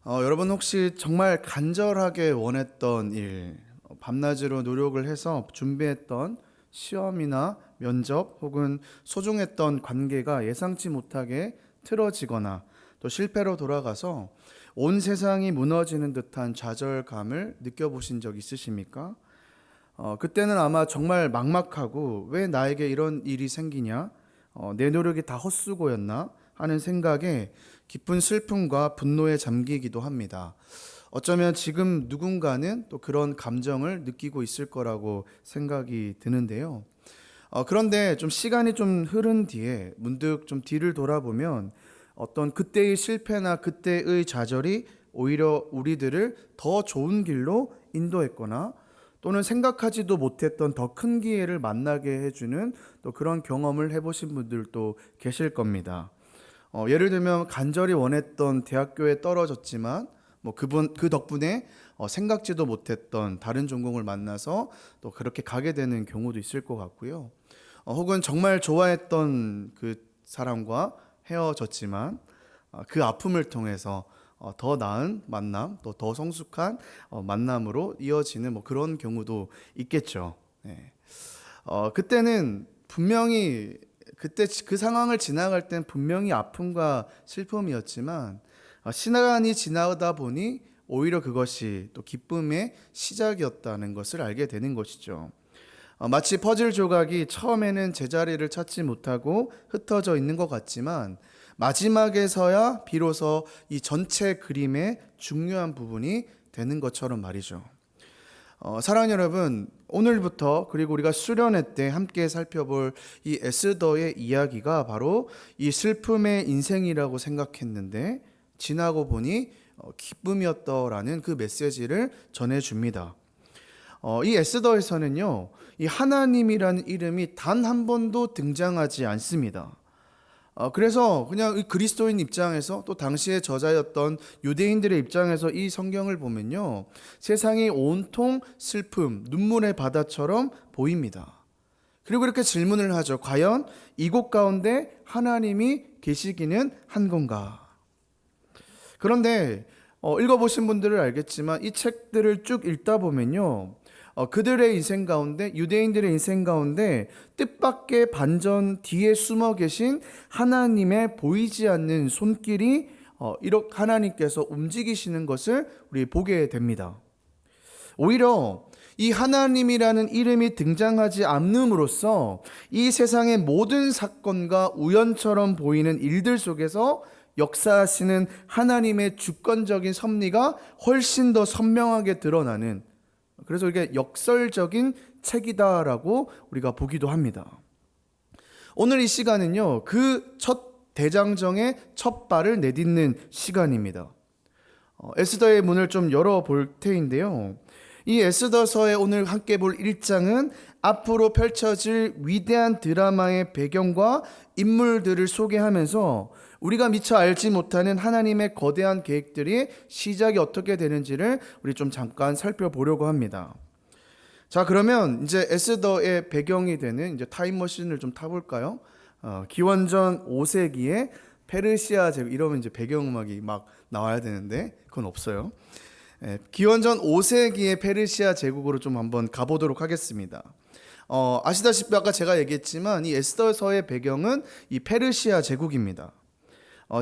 여러분 혹시 정말 간절하게 원했던 일, 밤낮으로 노력을 해서 준비했던 시험이나 면접 혹은 소중했던 관계가 예상치 못하게 틀어지거나 또 실패로 돌아가서 온 세상이 무너지는 듯한 좌절감을 느껴보신 적 있으십니까? 그때는 아마 정말 막막하고 왜 나에게 이런 일이 생기냐? 내 노력이 다 헛수고였나? 하는 생각에 깊은 슬픔과 분노에 잠기기도 합니다. 어쩌면 지금 누군가는 또 그런 감정을 느끼고 있을 거라고 생각이 드는데요. 그런데 좀 시간이 좀 흐른 뒤에 문득 좀 뒤를 돌아보면 어떤 그때의 실패나 그때의 좌절이 오히려 우리들을 더 좋은 길로 인도했거나 또는 생각하지도 못했던 더 큰 기회를 만나게 해주는 또 그런 경험을 해보신 분들도 계실 겁니다. 예를 들면 간절히 원했던 대학교에 떨어졌지만 그 덕분에 생각지도 못했던 다른 전공을 만나서 또 그렇게 가게 되는 경우도 있을 것 같고요. 혹은 정말 좋아했던 그 사람과 헤어졌지만 그 아픔을 통해서 더 나은 만남, 또 더 성숙한 만남으로 이어지는 그런 경우도 있겠죠. 네. 그때는 분명히 그때 그 상황을 지나갈 땐 분명히 아픔과 슬픔이었지만 시간이 지나다 보니 오히려 그것이 또 기쁨의 시작이었다는 것을 알게 되는 것이죠. 마치 퍼즐 조각이 처음에는 제자리를 찾지 못하고 흩어져 있는 것 같지만 마지막에서야 비로소 이 전체 그림의 중요한 부분이 되는 것처럼 말이죠. 사랑하는 여러분, 오늘부터 그리고 우리가 수련회 때 함께 살펴볼 이 에스더의 이야기가 바로 이 슬픔의 인생이라고 생각했는데 지나고 보니 기쁨이었더라는 그 메시지를 전해줍니다. 이 에스더에서는요, 이 하나님이라는 이름이 단 한 번도 등장하지 않습니다. 그래서 그냥 이 그리스도인 입장에서 또 당시의 저자였던 유대인들의 입장에서 이 성경을 보면요, 세상이 온통 슬픔, 눈물의 바다처럼 보입니다. 그리고 이렇게 질문을 하죠. 과연 이곳 가운데 하나님이 계시기는 한 건가? 그런데 읽어보신 분들은 알겠지만 이 책들을 쭉 읽다 보면요, 그들의 인생 가운데, 유대인들의 인생 가운데 뜻밖의 반전 뒤에 숨어 계신 하나님의 보이지 않는 손길이 이렇게 하나님께서 움직이시는 것을 우리 보게 됩니다. 오히려 이 하나님이라는 이름이 등장하지 않음으로써 이 세상의 모든 사건과 우연처럼 보이는 일들 속에서 역사하시는 하나님의 주권적인 섭리가 훨씬 더 선명하게 드러나는, 그래서 이게 역설적인 책이다라고 우리가 보기도 합니다. 오늘 이 시간은요, 그 첫 대장정의 첫 발을 내딛는 시간입니다. 에스더의 문을 좀 열어볼 테인데요, 이 에스더서의 오늘 함께 볼 1장은 앞으로 펼쳐질 위대한 드라마의 배경과 인물들을 소개하면서 우리가 미처 알지 못하는 하나님의 거대한 계획들이 시작이 어떻게 되는지를 우리 좀 잠깐 살펴보려고 합니다. 자, 그러면 이제 에스더의 배경이 되는 이제 타임머신을 좀 타볼까요? 기원전 5세기에 페르시아 제국, 이러면 이제 배경음악이 막 나와야 되는데 그건 없어요. 기원전 5세기의 페르시아 제국으로 좀 한번 가보도록 하겠습니다. 아시다시피 아까 제가 얘기했지만 이 에스더서의 배경은 이 페르시아 제국입니다.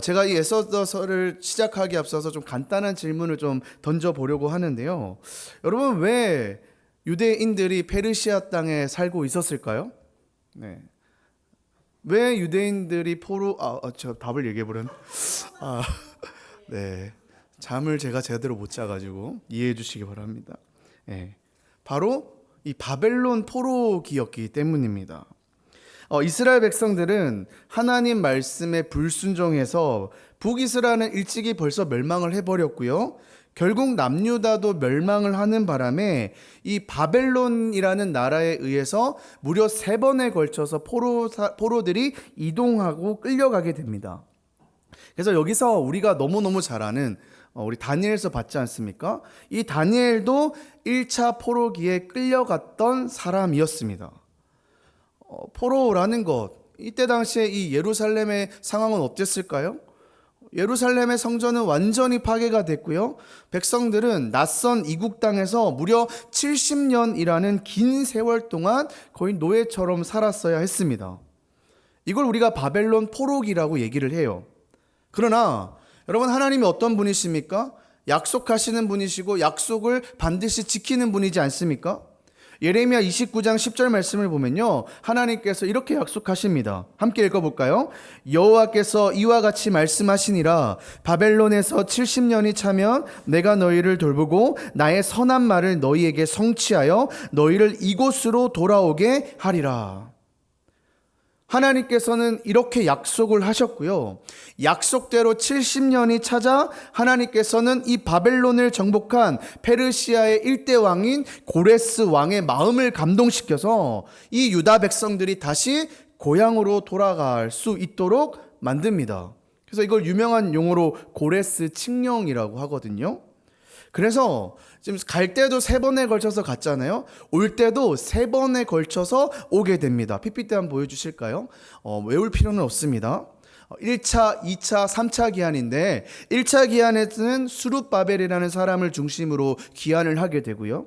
제가 이 에스더서를 시작하기 앞서서 좀 간단한 질문을 좀 던져보려고 하는데요. 여러분, 왜 유대인들이 페르시아 땅에 살고 있었을까요? 네. 왜 유대인들이 저 답을 얘기해버렸네. 네. 잠을 제가 제대로 못 자가지고 이해해 주시기 바랍니다. 네. 바로 이 바벨론 포로기였기 때문입니다. 이스라엘 백성들은 하나님 말씀에 불순종해서 북이스라엘은 일찍이 벌써 멸망을 해버렸고요. 결국 남유다도 멸망을 하는 바람에 이 바벨론이라는 나라에 의해서 무려 3번에 걸쳐서 포로들이 이동하고 끌려가게 됩니다. 그래서 여기서 우리가 너무너무 잘 아는 우리 다니엘서 봤지 않습니까? 이 다니엘도 1차 포로기에 끌려갔던 사람이었습니다. 포로라는 것, 이때 당시에 이 예루살렘의 상황은 어땠을까요? 예루살렘의 성전은 완전히 파괴가 됐고요. 백성들은 낯선 이국 땅에서 무려 70년이라는 긴 세월 동안 거의 노예처럼 살았어야 했습니다. 이걸 우리가 바벨론 포로기라고 얘기를 해요. 그러나 여러분, 하나님이 어떤 분이십니까? 약속하시는 분이시고 약속을 반드시 지키는 분이지 않습니까? 예레미야 29장 10절 말씀을 보면요, 하나님께서 이렇게 약속하십니다. 함께 읽어볼까요? 여호와께서 이와 같이 말씀하시니라. 바벨론에서 70년이 차면 내가 너희를 돌보고 나의 선한 말을 너희에게 성취하여 너희를 이곳으로 돌아오게 하리라. 하나님께서는 이렇게 약속을 하셨고요. 약속대로 70년이 찾아 하나님께서는 이 바벨론을 정복한 페르시아의 일대 왕인 고레스 왕의 마음을 감동시켜서 이 유다 백성들이 다시 고향으로 돌아갈 수 있도록 만듭니다. 그래서 이걸 유명한 용어로 고레스 칙령이라고 하거든요. 그래서 지금 갈 때도 3번에 걸쳐서 갔잖아요. 올 때도 3번에 걸쳐서 오게 됩니다. PPT 한번 보여주실까요? 외울 필요는 없습니다. 1차, 2차, 3차 기한인데 1차 기한에는 수룹바벨이라는 사람을 중심으로 기한을 하게 되고요.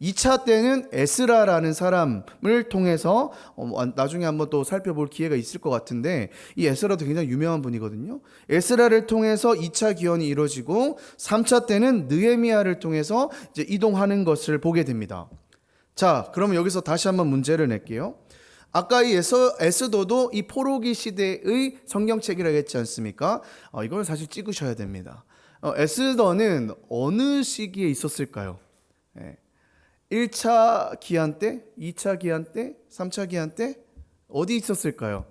2차 때는 에스라라는 사람을 통해서 나중에 한번 또 살펴볼 기회가 있을 것 같은데, 이 에스라도 굉장히 유명한 분이거든요. 에스라를 통해서 2차 기원이 이루어지고 3차 때는 느헤미야를 통해서 이제 이동하는 것을 보게 됩니다. 자, 그러면 여기서 다시 한번 문제를 낼게요. 아까 이 에스더도 이 포로기 시대의 성경책이라고 했지 않습니까? 이걸 사실 찍으셔야 됩니다. 에스더는 어느 시기에 있었을까요? 1차 기한 때, 2차 기한 때, 3차 기한 때 어디 있었을까요?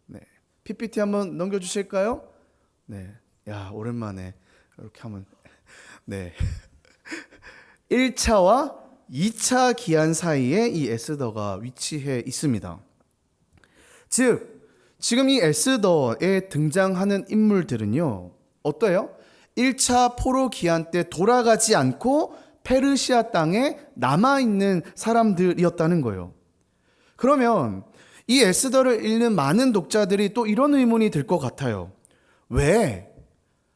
네. PPT 한번 넘겨주실까요? 네. 야, 오랜만에 이렇게 하면. 네. 1차와 2차 기한 사이에 이 에스더가 위치해 있습니다. 즉, 지금 이 에스더에 등장하는 인물들은요, 어때요? 1차 포로 기한 때 돌아가지 않고 페르시아 땅에 남아있는 사람들이었다는 거예요. 그러면 이 에스더를 읽는 많은 독자들이 또 이런 의문이 들 것 같아요. 왜?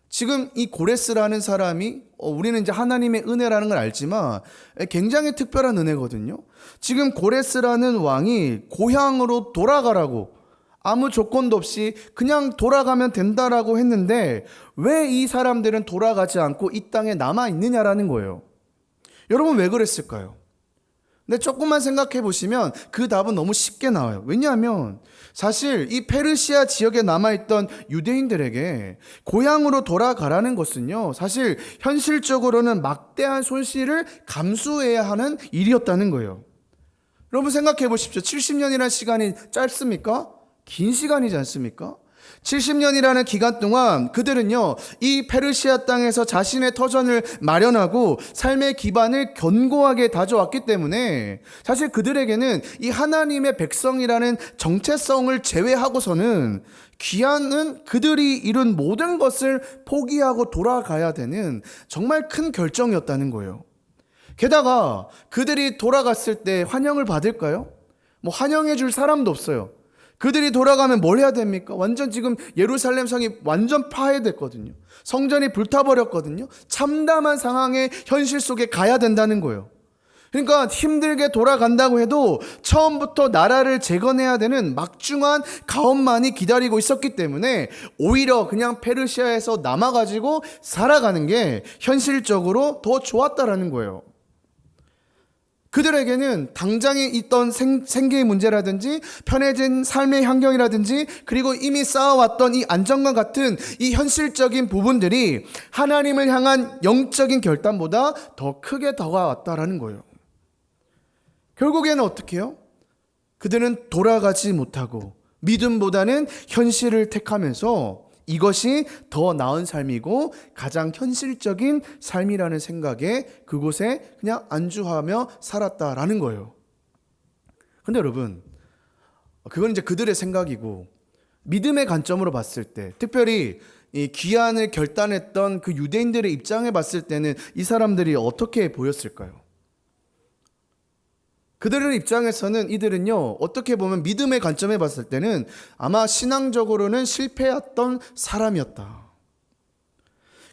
지금 이 고레스라는 사람이 우리는 이제 하나님의 은혜라는 걸 알지만 굉장히 특별한 은혜거든요. 지금 고레스라는 왕이 고향으로 돌아가라고 아무 조건도 없이 그냥 돌아가면 된다라고 했는데 왜 이 사람들은 돌아가지 않고 이 땅에 남아있느냐라는 거예요. 여러분, 왜 그랬을까요? 근데 조금만 생각해 보시면 그 답은 너무 쉽게 나와요. 왜냐하면 사실 이 페르시아 지역에 남아있던 유대인들에게 고향으로 돌아가라는 것은요, 사실 현실적으로는 막대한 손실을 감수해야 하는 일이었다는 거예요. 여러분 생각해 보십시오. 70년이라는 시간이 짧습니까? 긴 시간이지 않습니까? 70년이라는 기간 동안 그들은요, 이 페르시아 땅에서 자신의 터전을 마련하고 삶의 기반을 견고하게 다져왔기 때문에 사실 그들에게는 이 하나님의 백성이라는 정체성을 제외하고서는 귀한은 그들이 이룬 모든 것을 포기하고 돌아가야 되는 정말 큰 결정이었다는 거예요. 게다가 그들이 돌아갔을 때 환영을 받을까요? 환영해 줄 사람도 없어요. 그들이 돌아가면 뭘 해야 됩니까? 완전 지금 예루살렘 성이 완전 파괴됐거든요. 성전이 불타버렸거든요. 참담한 상황의 현실 속에 가야 된다는 거예요. 그러니까 힘들게 돌아간다고 해도 처음부터 나라를 재건해야 되는 막중한 가업만이 기다리고 있었기 때문에 오히려 그냥 페르시아에서 남아가지고 살아가는 게 현실적으로 더 좋았다라는 거예요. 그들에게는 당장에 있던 생계의 문제라든지 편해진 삶의 환경이라든지 그리고 이미 쌓아왔던 이 안정감 같은 이 현실적인 부분들이 하나님을 향한 영적인 결단보다 더 크게 다가왔다라는 거예요. 결국에는 어떻게 해요? 그들은 돌아가지 못하고 믿음보다는 현실을 택하면서 이것이 더 나은 삶이고 가장 현실적인 삶이라는 생각에 그곳에 그냥 안주하며 살았다라는 거예요. 근데 여러분, 그건 이제 그들의 생각이고 믿음의 관점으로 봤을 때, 특별히 이 귀환을 결단했던 그 유대인들의 입장에 봤을 때는 이 사람들이 어떻게 보였을까요? 그들의 입장에서는 이들은요, 어떻게 보면 믿음의 관점에 봤을 때는 아마 신앙적으로는 실패했던 사람이었다.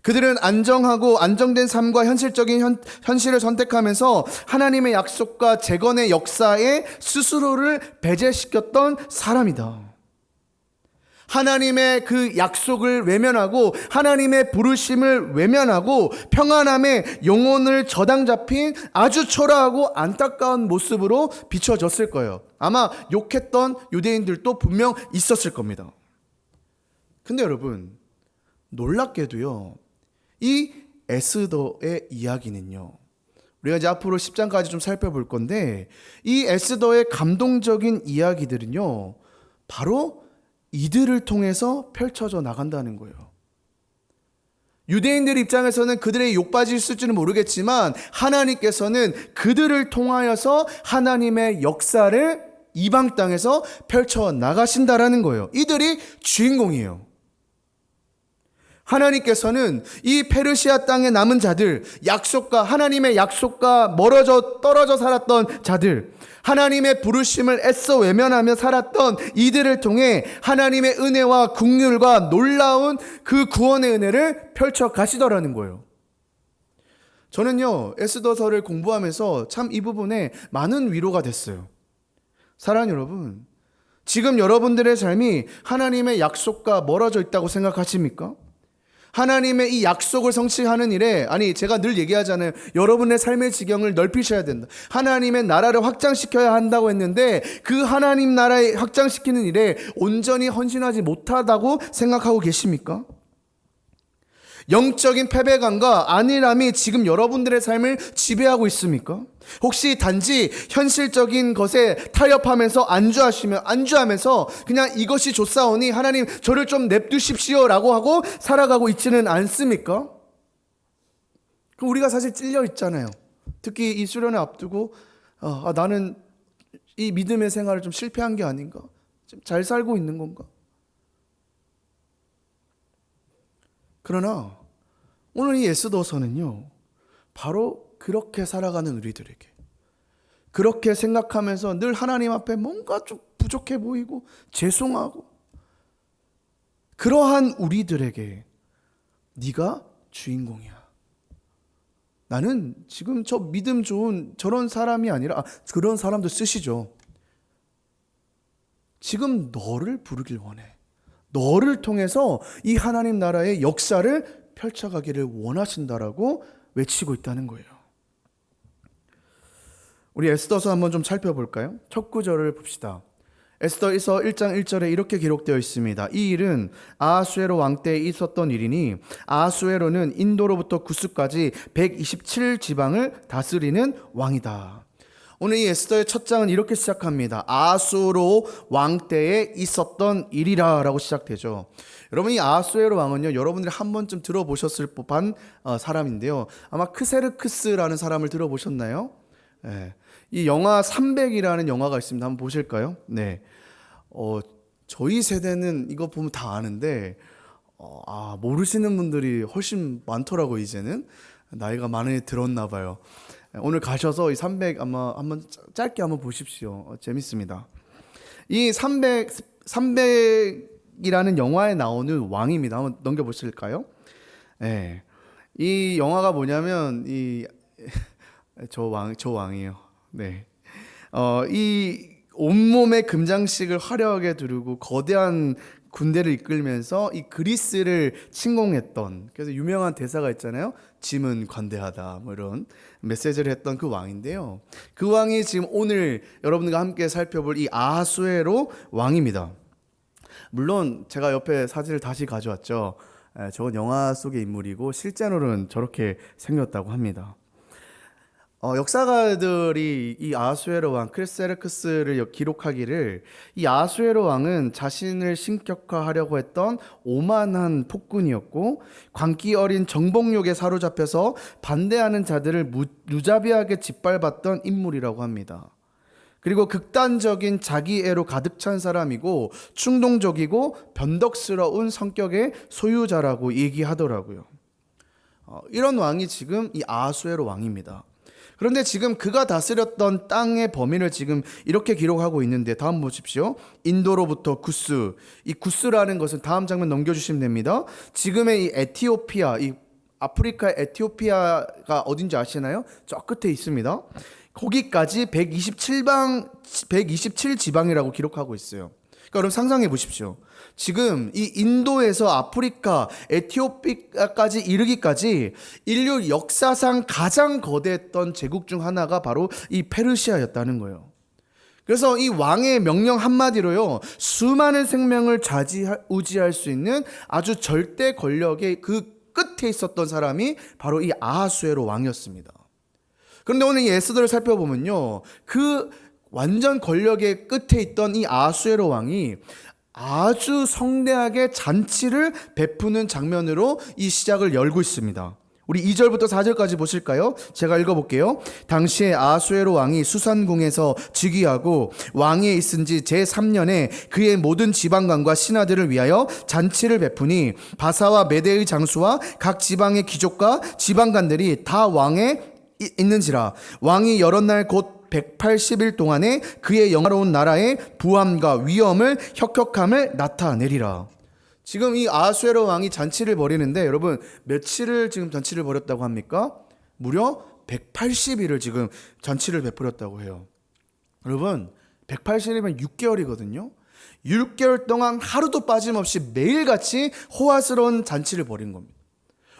그들은 안정하고 안정된 삶과 현실적인 현실을 선택하면서 하나님의 약속과 재건의 역사에 스스로를 배제시켰던 사람이다. 하나님의 그 약속을 외면하고 하나님의 부르심을 외면하고 평안함에 영혼을 저당 잡힌 아주 초라하고 안타까운 모습으로 비춰졌을 거예요. 아마 욕했던 유대인들도 분명 있었을 겁니다. 근데 여러분, 놀랍게도요, 이 에스더의 이야기는요, 우리가 이제 앞으로 10장까지 좀 살펴볼 건데, 이 에스더의 감동적인 이야기들은요, 바로 이들을 통해서 펼쳐져 나간다는 거예요. 유대인들 입장에서는 그들의 욕받이 있을지는 모르겠지만 하나님께서는 그들을 통하여서 하나님의 역사를 이방 땅에서 펼쳐 나가신다라는 거예요. 이들이 주인공이에요. 하나님께서는 이 페르시아 땅에 남은 자들, 하나님의 약속과 떨어져 살았던 자들, 하나님의 부르심을 애써 외면하며 살았던 이들을 통해 하나님의 은혜와 긍휼과 놀라운 그 구원의 은혜를 펼쳐 가시더라는 거예요. 저는요, 에스더서를 공부하면서 참 이 부분에 많은 위로가 됐어요. 사랑하는 여러분, 지금 여러분들의 삶이 하나님의 약속과 멀어져 있다고 생각하십니까? 하나님의 이 약속을 성취하는 일에, 제가 늘 얘기하잖아요. 여러분의 삶의 지경을 넓히셔야 된다. 하나님의 나라를 확장시켜야 한다고 했는데 그 하나님 나라에 확장시키는 일에 온전히 헌신하지 못하다고 생각하고 계십니까? 영적인 패배감과 안일함이 지금 여러분들의 삶을 지배하고 있습니까? 혹시 단지 현실적인 것에 타협하면서 안주하면서 그냥 이것이 좋사오니 하나님 저를 좀 냅두십시오라고 하고 살아가고 있지는 않습니까? 우리가 사실 찔려 있잖아요. 특히 이 수련회 앞두고 나는 이 믿음의 생활을 좀 실패한 게 아닌가? 좀 잘 살고 있는 건가? 그러나 오늘 이 에스더서는요, 바로 그렇게 살아가는 우리들에게, 그렇게 생각하면서 늘 하나님 앞에 뭔가 좀 부족해 보이고 죄송하고 그러한 우리들에게 네가 주인공이야. 나는 지금 저 믿음 좋은 저런 사람이 아니라 그런 사람도 쓰시죠. 지금 너를 부르길 원해. 너를 통해서 이 하나님 나라의 역사를 펼쳐가기를 원하신다라고 외치고 있다는 거예요. 우리 에스더서 한번 좀 살펴볼까요? 첫 구절을 봅시다. 에스더서 1장 1절에 이렇게 기록되어 있습니다. 이 일은 아하수에로 왕 때에 있었던 일이니 아하수에로는 인도로부터 구스까지 127지방을 다스리는 왕이다. 오늘 이 에스더의 첫 장은 이렇게 시작합니다. 아하수에로 왕 때에 있었던 일이라 라고 시작되죠. 여러분, 이 아하수에로 왕은요, 여러분들이 한 번쯤 들어보셨을 법한 사람인데요, 아마 크세르크스라는 사람을 들어보셨나요? 네. 이 영화 300이라는 영화가 있습니다. 한번 보실까요? 네. 저희 세대는 이거 보면 다 아는데 모르시는 분들이 훨씬 많더라고요. 이제는 나이가 많이 들었나 봐요. 오늘 가셔서 이 300 아마 한번 짧게 한번 보십시오. 재밌습니다. 이 300이라는 영화에 나오는 왕입니다. 한번 넘겨보실까요? 네. 이 영화가 뭐냐면 저 왕이에요. 네. 이 온몸에 금장식을 화려하게 두르고 거대한 군대를 이끌면서 이 그리스를 침공했던, 그래서 유명한 대사가 있잖아요. 짐은 관대하다, 뭐 이런 메시지를 했던 그 왕인데요. 그 왕이 지금 오늘 여러분들과 함께 살펴볼 이 아하수에로 왕입니다. 물론 제가 옆에 사진을 다시 가져왔죠. 저건 영화 속의 인물이고 실제로는 저렇게 생겼다고 합니다. 역사가들이 이 아하수에로 왕 크세르크스를 기록하기를, 이 아하수에로 왕은 자신을 신격화하려고 했던 오만한 폭군이었고 광기 어린 정복욕에 사로잡혀서 반대하는 자들을 무자비하게 짓밟았던 인물이라고 합니다. 그리고 극단적인 자기애로 가득 찬 사람이고 충동적이고 변덕스러운 성격의 소유자라고 얘기하더라고요. 이런 왕이 지금 이 아하수에로 왕입니다. 그런데 지금 그가 다스렸던 땅의 범위를 지금 이렇게 기록하고 있는데, 다음 보십시오. 인도로부터 구스. 이 구스라는 것은 다음 장면 넘겨주시면 됩니다. 지금의 이 에티오피아, 이 아프리카 에티오피아가 어딘지 아시나요? 저 끝에 있습니다. 거기까지 127지방이라고 기록하고 있어요. 그러니까 여러분 상상해 보십시오. 지금 이 인도에서 아프리카, 에티오피아까지 이르기까지 인류 역사상 가장 거대했던 제국 중 하나가 바로 이 페르시아였다는 거예요. 그래서 이 왕의 명령 한마디로요, 수많은 생명을 좌지우지할 수 있는 아주 절대 권력의 그 끝에 있었던 사람이 바로 이 아하수에로 왕이었습니다. 그런데 오늘 이 에스더를 살펴보면요, 그 완전 권력의 끝에 있던 이 아하수에로 왕이 아주 성대하게 잔치를 베푸는 장면으로 이 시작을 열고 있습니다. 우리 2절부터 4절까지 보실까요? 제가 읽어볼게요. 당시에 아하수에로 왕이 수산궁에서 즉위하고 왕위에 있은 지 제3년에 그의 모든 지방관과 신하들을 위하여 잔치를 베푸니 바사와 메대의 장수와 각 지방의 귀족과 지방관들이 다 왕에 있는지라. 왕이 여러 날 곧 180일 동안에 그의 영화로운 나라의 부함과 위엄을 혁혁함을 나타내리라. 지금 이 아하수에로 왕이 잔치를 벌이는데 여러분 며칠을 지금 잔치를 벌였다고 합니까? 무려 180일을 지금 잔치를 베풀었다고 해요. 여러분 180일이면 6개월이거든요. 6개월 동안 하루도 빠짐없이 매일같이 호화스러운 잔치를 벌인 겁니다.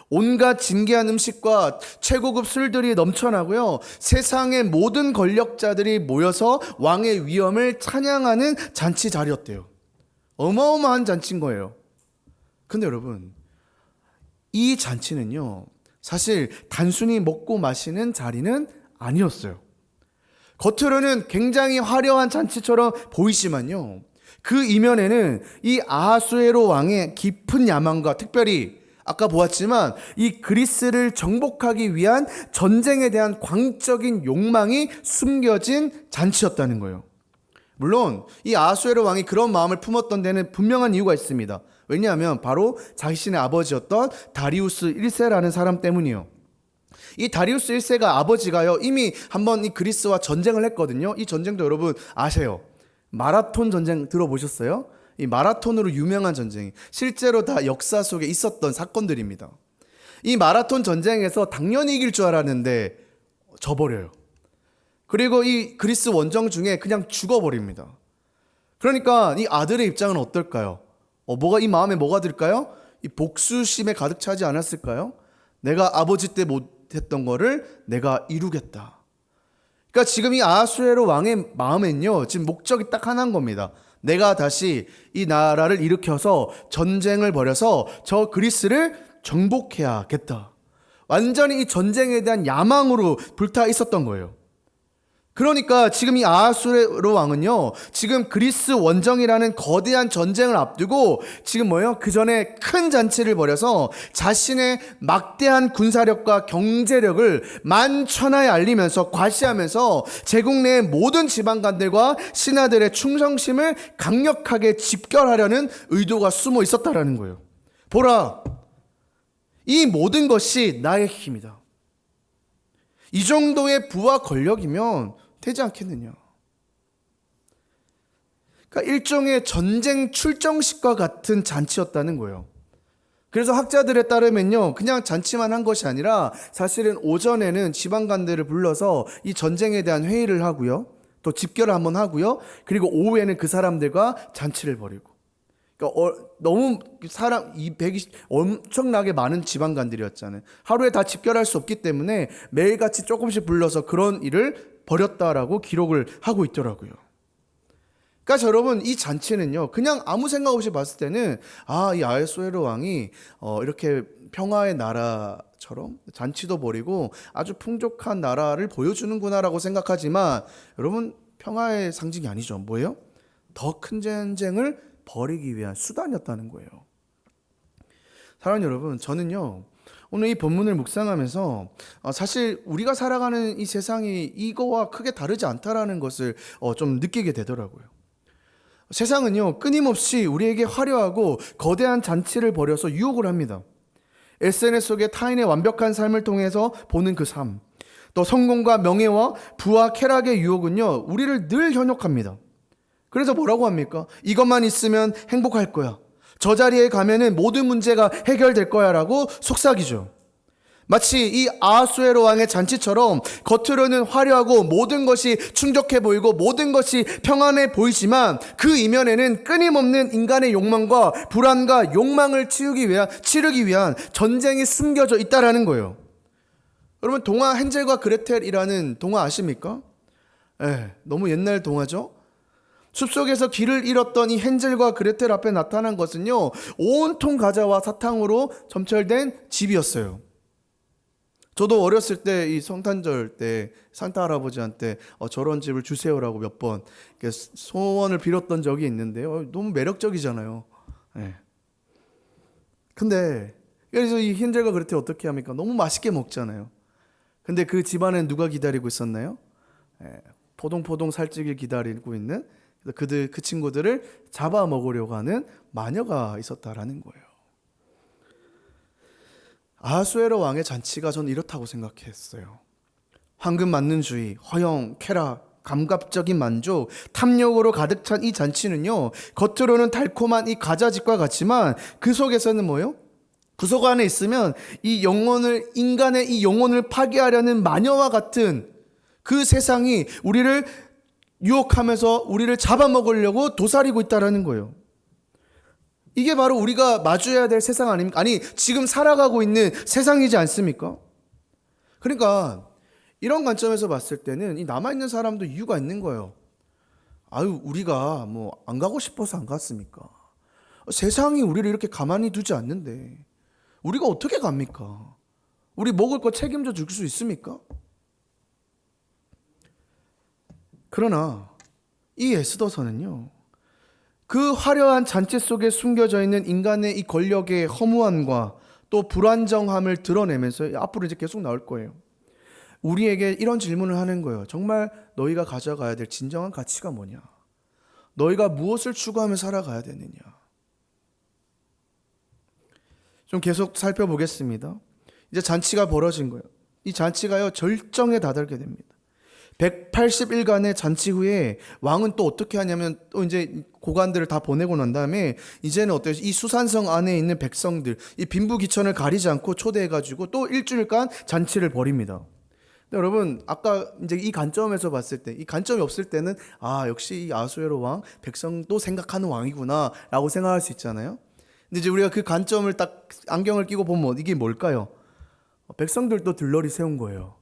온갖 진귀한 음식과 최고급 술들이 넘쳐나고요, 세상의 모든 권력자들이 모여서 왕의 위엄을 찬양하는 잔치 자리였대요. 어마어마한 잔치인 거예요. 근데 여러분 이 잔치는요 사실 단순히 먹고 마시는 자리는 아니었어요. 겉으로는 굉장히 화려한 잔치처럼 보이지만요, 그 이면에는 이 아하수에로 왕의 깊은 야망과 특별히 아까 보았지만 이 그리스를 정복하기 위한 전쟁에 대한 광적인 욕망이 숨겨진 잔치였다는 거예요. 물론 이 아하수에로 왕이 그런 마음을 품었던 데는 분명한 이유가 있습니다. 왜냐하면 바로 자신의 아버지였던 다리우스 1세라는 사람 때문이요. 이 다리우스 1세가 아버지가요 이미 한번 이 그리스와 전쟁을 했거든요. 이 전쟁도 여러분 아세요. 마라톤 전쟁 들어보셨어요? 이 마라톤으로 유명한 전쟁이 실제로 다 역사 속에 있었던 사건들입니다. 이 마라톤 전쟁에서 당연히 이길 줄 알았는데 져버려요. 그리고 이 그리스 원정 중에 그냥 죽어버립니다. 그러니까 이 아들의 입장은 어떨까요? 이 마음에 뭐가 들까요? 이 복수심에 가득 차지 않았을까요? 내가 아버지 때 못했던 거를 내가 이루겠다. 그러니까 지금 이 아하수에로 왕의 마음엔요 지금 목적이 딱 하나인 겁니다. 내가 다시 이 나라를 일으켜서 전쟁을 벌여서 저 그리스를 정복해야겠다. 완전히 이 전쟁에 대한 야망으로 불타 있었던 거예요. 그러니까 지금 이 아하수에로 왕은요 지금 그리스 원정이라는 거대한 전쟁을 앞두고 지금 그 전에 큰 잔치를 벌여서 자신의 막대한 군사력과 경제력을 만천하에 알리면서 과시하면서 제국 내의 모든 지방관들과 신하들의 충성심을 강력하게 집결하려는 의도가 숨어 있었다라는 거예요. 보라, 이 모든 것이 나의 힘이다. 이 정도의 부와 권력이면 되지 않겠느냐. 그러니까 일종의 전쟁 출정식과 같은 잔치였다는 거예요. 그래서 학자들에 따르면요 그냥 잔치만 한 것이 아니라 사실은 오전에는 지방관들을 불러서 이 전쟁에 대한 회의를 하고요, 또 집결을 한번 하고요, 그리고 오후에는 그 사람들과 잔치를 벌이고. 그러니까 너무 사람 220 엄청나게 많은 지방관들이었잖아요. 하루에 다 집결할 수 없기 때문에 매일같이 조금씩 불러서 그런 일을 벌였다라고 기록을 하고 있더라고요. 그러니까 여러분 이 잔치는요 그냥 아무 생각 없이 봤을 때는 이 아하수에로 왕이 이렇게 평화의 나라처럼 잔치도 벌이고 아주 풍족한 나라를 보여주는구나라고 생각하지만 여러분 평화의 상징이 아니죠. 뭐예요? 더 큰 전쟁을 벌이기 위한 수단이었다는 거예요. 사랑하는 여러분, 저는요 오늘 이 본문을 묵상하면서 사실 우리가 살아가는 이 세상이 이거와 크게 다르지 않다라는 것을 좀 느끼게 되더라고요. 세상은요 끊임없이 우리에게 화려하고 거대한 잔치를 벌여서 유혹을 합니다. SNS 속에 타인의 완벽한 삶을 통해서 보는 그 삶, 또 성공과 명예와 부와 쾌락의 유혹은요 우리를 늘 현혹합니다. 그래서 뭐라고 합니까? 이것만 있으면 행복할 거야, 저 자리에 가면은 모든 문제가 해결될 거야 라고 속삭이죠. 마치 이 아하수에로 왕의 잔치처럼 겉으로는 화려하고 모든 것이 충족해 보이고 모든 것이 평안해 보이지만 그 이면에는 끊임없는 인간의 욕망과 불안과 욕망을 치르기 위한 전쟁이 숨겨져 있다라는 거예요. 여러분, 동화 헨젤과 그레텔이라는 동화 아십니까? 너무 옛날 동화죠. 숲속에서 길을 잃었던 이 헨젤과 그레텔 앞에 나타난 것은요, 온통 과자와 사탕으로 점철된 집이었어요. 저도 어렸을 때 이 성탄절 때 산타 할아버지한테 저런 집을 주세요라고 몇 번 소원을 빌었던 적이 있는데요. 너무 매력적이잖아요. 근데 그래서 이 헨젤과 그레텔 어떻게 합니까? 너무 맛있게 먹잖아요. 근데 그 집안엔 누가 기다리고 있었나요? 포동포동 살찌길 기다리고 있는 그 친구들을 잡아먹으려고 하는 마녀가 있었다라는 거예요. 아하수에로 왕의 잔치가 저는 이렇다고 생각했어요. 황금 만능주의, 허영, 쾌락, 감각적인 만족, 탐욕으로 가득 찬 이 잔치는요, 겉으로는 달콤한 이 과자집과 같지만 그 속에서는 뭐예요? 그 속 안에 있으면 인간의 이 영혼을 파괴하려는 마녀와 같은 그 세상이 우리를 유혹하면서 우리를 잡아먹으려고 도사리고 있다는 거예요. 이게 바로 우리가 마주해야 될 세상 아닙니까? 아니, 지금 살아가고 있는 세상이지 않습니까? 그러니까 이런 관점에서 봤을 때는 이 남아있는 사람도 이유가 있는 거예요. 우리가 뭐 안 가고 싶어서 안 갔습니까? 세상이 우리를 이렇게 가만히 두지 않는데 우리가 어떻게 갑니까? 우리 먹을 거 책임져 줄 수 있습니까? 그러나 이 에스더서는요, 그 화려한 잔치 속에 숨겨져 있는 인간의 이 권력의 허무함과 또 불안정함을 드러내면서 앞으로 이제 계속 나올 거예요. 우리에게 이런 질문을 하는 거예요. 정말 너희가 가져가야 될 진정한 가치가 뭐냐? 너희가 무엇을 추구하며 살아가야 되느냐? 좀 계속 살펴보겠습니다. 이제 잔치가 벌어진 거예요. 이 잔치가요, 절정에 다다르게 됩니다. 180일간의 잔치 후에 왕은 또 어떻게 하냐면 또 이제 고관들을 다 보내고 난 다음에 이제는 어때요? 이 수산성 안에 있는 백성들, 이 빈부귀천을 가리지 않고 초대해가지고 또 일주일간 잔치를 벌입니다. 근데 여러분, 아까 이제 이 관점에서 봤을 때, 이 관점이 없을 때는 역시 이 아하수에로 왕, 백성도 생각하는 왕이구나라고 생각할 수 있잖아요. 근데 이제 우리가 그 관점을 딱 안경을 끼고 보면 이게 뭘까요? 백성들도 들러리 세운 거예요.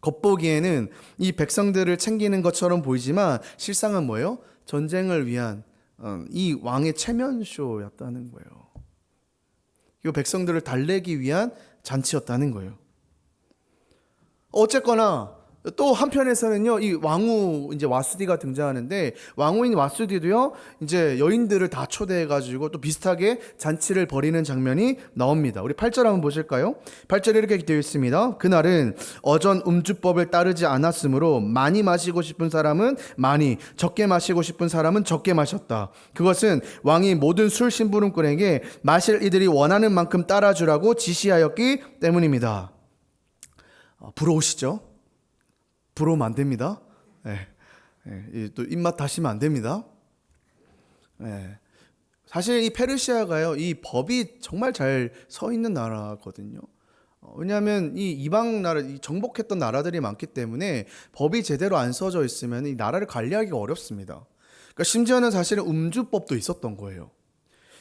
겉보기에는 이 백성들을 챙기는 것처럼 보이지만 실상은 뭐예요? 전쟁을 위한 이 왕의 체면쇼였다는 거예요. 이 백성들을 달래기 위한 잔치였다는 거예요. 어쨌거나 또 한편에서는요, 이 왕후 이제 와수디가 등장하는데 왕후인 와수디도요 이제 여인들을 다 초대해가지고 또 비슷하게 잔치를 벌이는 장면이 나옵니다. 우리 8절 한번 보실까요? 8절에 이렇게 되어 있습니다. 그날은 어전 음주법을 따르지 않았으므로 많이 마시고 싶은 사람은 많이, 적게 마시고 싶은 사람은 적게 마셨다. 그것은 왕이 모든 술 심부름꾼에게 마실 이들이 원하는 만큼 따라주라고 지시하였기 때문입니다. 부러우시죠? 부러우면 안 됩니다. 또 입맛 다시면 안 됩니다. 사실 이 페르시아가요, 이 법이 정말 잘 서 있는 나라거든요. 왜냐하면 이 이방 나라, 이 정복했던 나라들이 많기 때문에 법이 제대로 안 써져 있으면 이 나라를 관리하기가 어렵습니다. 그러니까 심지어는 사실은 음주법도 있었던 거예요.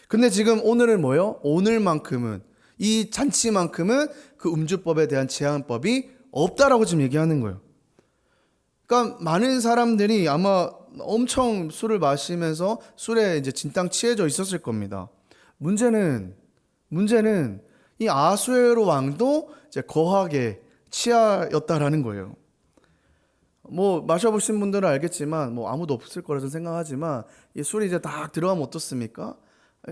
근데 지금 오늘은 뭐예요? 오늘만큼은, 이 잔치만큼은 그 음주법에 대한 제한법이 없다라고 지금 얘기하는 거예요. 그러니까 많은 사람들이 아마 엄청 술을 마시면서 술에 이제 진탕 취해져 있었을 겁니다. 문제는 이 아하수에로 왕도 이제 거하게 취하였다라는 거예요. 뭐 마셔보신 분들은 알겠지만 뭐 아무도 없을 거라서 생각하지만 이 술이 이제 딱 들어가면 어떻습니까?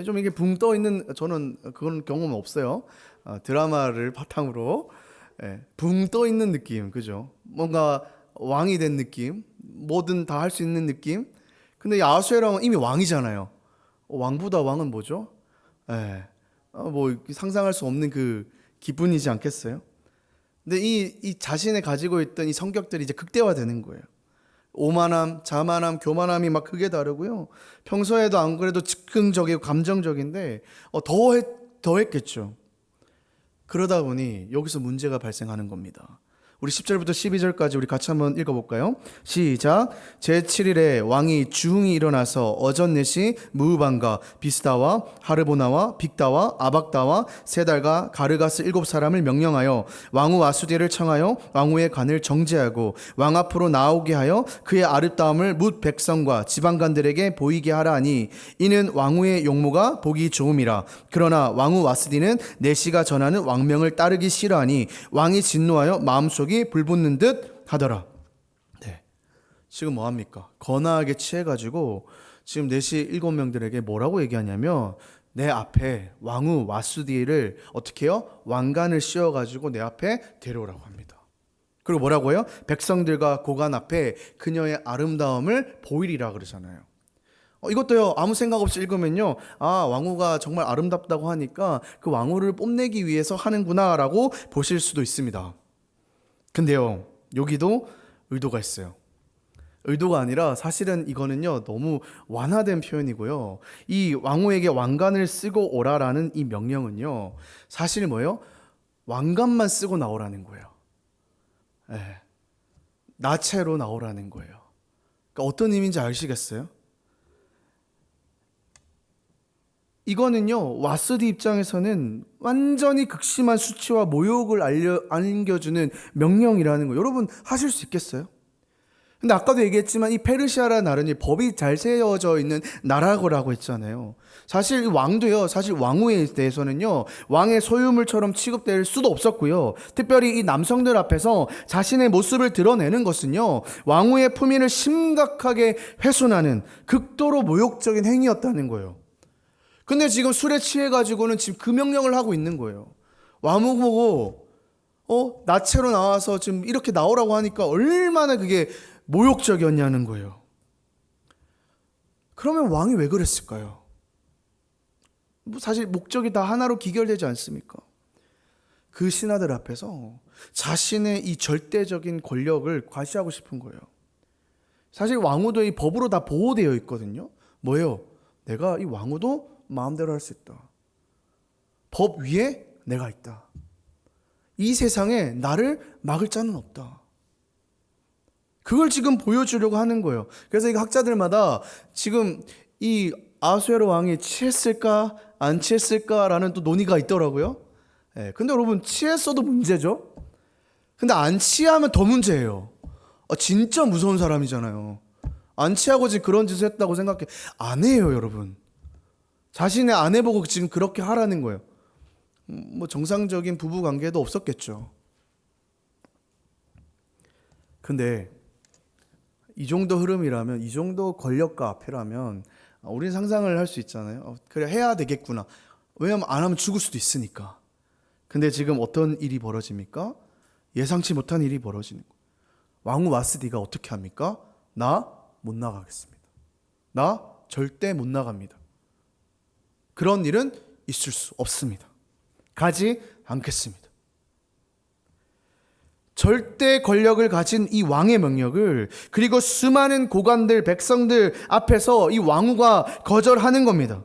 좀 이게 붕 떠 있는, 저는 그런 경험은 없어요. 드라마를 바탕으로 붕 떠 있는 느낌, 그죠? 뭔가 왕이 된 느낌, 뭐든 다 할 수 있는 느낌. 근데 이 아하수에로는 이미 왕이잖아요. 왕보다 왕은 뭐죠? 뭐 상상할 수 없는 그 기분이지 않겠어요? 근데 이 자신의 가지고 있던 이 성격들이 이제 극대화되는 거예요. 오만함, 자만함, 교만함이 막 크게 다르고요. 평소에도 안 그래도 즉흥적이고 감정적인데 더했겠죠. 그러다 보니 여기서 문제가 발생하는 겁니다. 우리 10절부터 12절까지 우리 같이 한번 읽어볼까요? 시작. 제7일에 왕이 주흥이 일어나서 어전넷이 무방과 비스다와 하르보나와 빅다와 아박다와 세달과 가르가스 7사람을 명령하여 왕후 와수디를 청하여 왕후의 관을 정죄하고 왕 앞으로 나오게 하여 그의 아름다움을 뭇 백성과 지방간들에게 보이게 하라 하니 이는 왕후의 용모가 보기 좋음이라. 그러나 왕후 와스디는 내시가 전하는 왕명을 따르기 싫어하니 왕이 진노하여 마음속에 불붙는 듯 하더라. 네. 지금 뭐합니까? 거나하게 취해가지고 지금 내시 7명들에게 뭐라고 얘기하냐면 내 앞에 왕후 와수디를 어떻게 해요? 왕관을 씌워가지고 내 앞에 데려오라고 합니다. 그리고 뭐라고 해요? 백성들과 고관 앞에 그녀의 아름다움을 보이리라 그러잖아요. 이것도요, 아무 생각 없이 읽으면요, 아, 왕후가 정말 아름답다고 하니까 그 왕후를 뽐내기 위해서 하는구나 라고 보실 수도 있습니다. 근데요, 여기도 의도가 있어요. 의도가 아니라 사실은 이거는요, 너무 완화된 표현이고요. 이 왕후에게 왕관을 쓰고 오라라는 이 명령은요, 사실 뭐예요? 왕관만 쓰고 나오라는 거예요. 네. 나체로 나오라는 거예요. 그러니까 어떤 의미인지 아시겠어요? 이거는요, 와스디 입장에서는 완전히 극심한 수치와 모욕을 안겨주는 명령이라는 거 여러분 하실 수 있겠어요? 근데 아까도 얘기했지만 이 페르시아라는 나라는 법이 잘 세워져 있는 나라라고 했잖아요. 사실 이 왕도요, 사실 왕후에 대해서는요, 왕의 소유물처럼 취급될 수도 없었고요. 특별히 이 남성들 앞에서 자신의 모습을 드러내는 것은요, 왕후의 품위를 심각하게 훼손하는 극도로 모욕적인 행위였다는 거예요. 근데 지금 술에 취해가지고는 지금 그 명령을 하고 있는 거예요. 왕후 보고 나체로 나와서 지금 이렇게 나오라고 하니까 얼마나 그게 모욕적이었냐는 거예요. 그러면 왕이 왜 그랬을까요? 사실 목적이 다 하나로 기결되지 않습니까? 그 신하들 앞에서 자신의 이 절대적인 권력을 과시하고 싶은 거예요. 사실 왕후도 이 법으로 다 보호되어 있거든요. 뭐예요? 내가 이 왕후도 마음대로 할 수 있다. 법 위에 내가 있다. 이 세상에 나를 막을 자는 없다. 그걸 지금 보여주려고 하는 거예요. 그래서 이 학자들마다 지금 이 아수에로 왕이 취했을까 안 취했을까라는 또 논의가 있더라고요. 근데 여러분 취했어도 문제죠. 근데 안 취하면 더 문제예요. 진짜 무서운 사람이잖아요. 안 취하고 지금 그런 짓을 했다고 생각해. 안 해요, 여러분. 자신의 아내 보고 지금 그렇게 하라는 거예요. 뭐 정상적인 부부 관계도 없었겠죠. 근데 이 정도 흐름이라면, 이 정도 권력과 앞이라면 우리는 상상을 할 수 있잖아요. 그래 해야 되겠구나. 왜냐하면 안 하면 죽을 수도 있으니까. 근데 지금 어떤 일이 벌어집니까? 예상치 못한 일이 벌어지는 거예요. 왕후 와스디가 어떻게 합니까? 나 못 나가겠습니다. 나 절대 못 나갑니다. 그런 일은 있을 수 없습니다. 가지 않겠습니다. 절대 권력을 가진 이 왕의 명령을, 그리고 수많은 고관들, 백성들 앞에서 이 왕후가 거절하는 겁니다.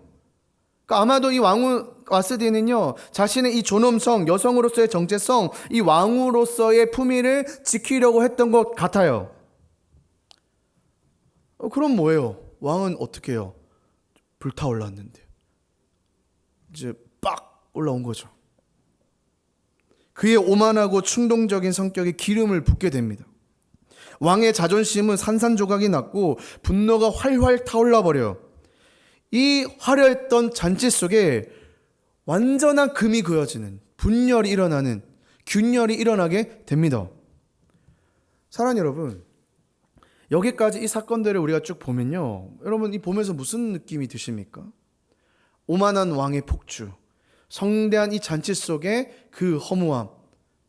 그러니까 아마도 이 왕후 와스디는요, 자신의 이 존엄성, 여성으로서의 정체성, 이 왕후로서의 품위를 지키려고 했던 것 같아요. 그럼 뭐예요? 왕은 어떻게 해요? 불타올랐는데 이제 빡 올라온 거죠. 그의 오만하고 충동적인 성격에 기름을 붓게 됩니다. 왕의 자존심은 산산조각이 났고 분노가 활활 타올라 버려요. 이 화려했던 잔치 속에 완전한 금이 그어지는, 분열이 일어나는, 균열이 일어나게 됩니다. 사랑하는 여러분, 여기까지 이 사건들을 우리가 쭉 보면요, 여러분 이 보면서 무슨 느낌이 드십니까? 오만한 왕의 폭주, 성대한 이 잔치 속에 그 허무함,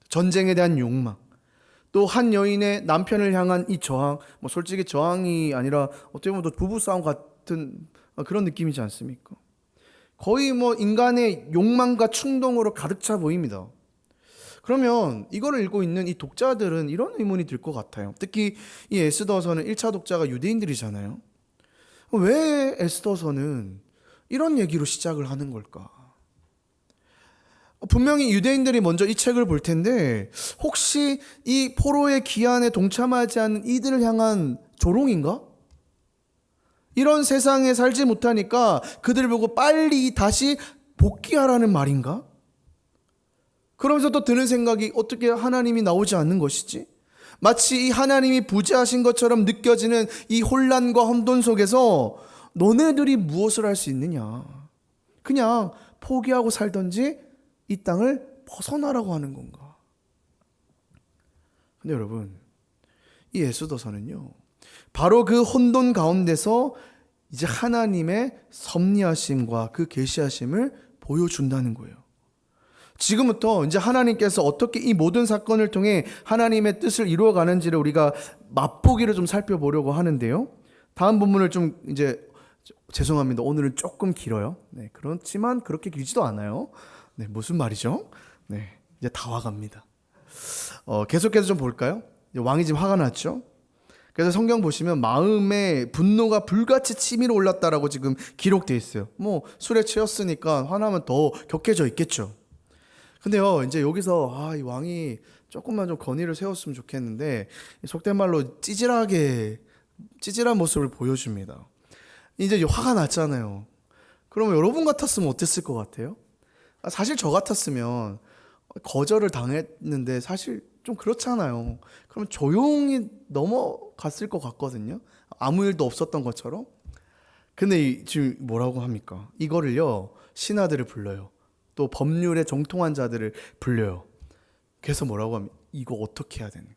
전쟁에 대한 욕망, 또 한 여인의 남편을 향한 이 저항, 뭐 솔직히 저항이 아니라 어떻게 보면 부부싸움 같은 그런 느낌이지 않습니까? 거의 뭐 인간의 욕망과 충동으로 가득 차 보입니다. 그러면 이거를 읽고 있는 이 독자들은 이런 의문이 들 것 같아요. 특히 이 에스더서는 1차 독자가 유대인들이잖아요. 왜 에스더서는 이런 얘기로 시작을 하는 걸까? 분명히 유대인들이 먼저 이 책을 볼 텐데 혹시 이 포로의 기한에 동참하지 않은 이들을 향한 조롱인가? 이런 세상에 살지 못하니까 그들 보고 빨리 다시 복귀하라는 말인가? 그러면서 또 드는 생각이 어떻게 하나님이 나오지 않는 것이지? 마치 이 하나님이 부재하신 것처럼 느껴지는 이 혼란과 혼돈 속에서 너네들이 무엇을 할 수 있느냐? 그냥 포기하고 살던지 이 땅을 벗어나라고 하는 건가? 근데 여러분, 이 에스더서는요, 바로 그 혼돈 가운데서 이제 하나님의 섭리하심과 그 계시하심을 보여준다는 거예요. 지금부터 이제 하나님께서 어떻게 이 모든 사건을 통해 하나님의 뜻을 이루어가는지를 우리가 맛보기를 좀 살펴보려고 하는데요. 다음 본문을 좀 이제 죄송합니다. 오늘은 조금 길어요. 네, 그렇지만 그렇게 길지도 않아요. 네, 무슨 말이죠? 네, 이제 다 와갑니다. 계속해서 좀 볼까요? 왕이 지금 화가 났죠? 그래서 성경 보시면 마음에 분노가 불같이 치밀어 올랐다라고 지금 기록되어 있어요. 뭐 술에 취했으니까 화나면 더 격해져 있겠죠. 근데요, 이제 여기서 이 왕이 조금만 좀 건의를 세웠으면 좋겠는데 속된 말로 찌질한 모습을 보여줍니다. 이제 화가 났잖아요. 그러면 여러분 같았으면 어땠을 것 같아요? 사실 저 같았으면 거절을 당했는데 사실 좀 그렇잖아요. 그럼 조용히 넘어갔을 것 같거든요. 아무 일도 없었던 것처럼. 근데 지금 뭐라고 합니까? 이거를요, 신하들을 불러요. 또 법률에 정통한 자들을 불려요. 그래서 뭐라고 하면 이거 어떻게 해야 되는?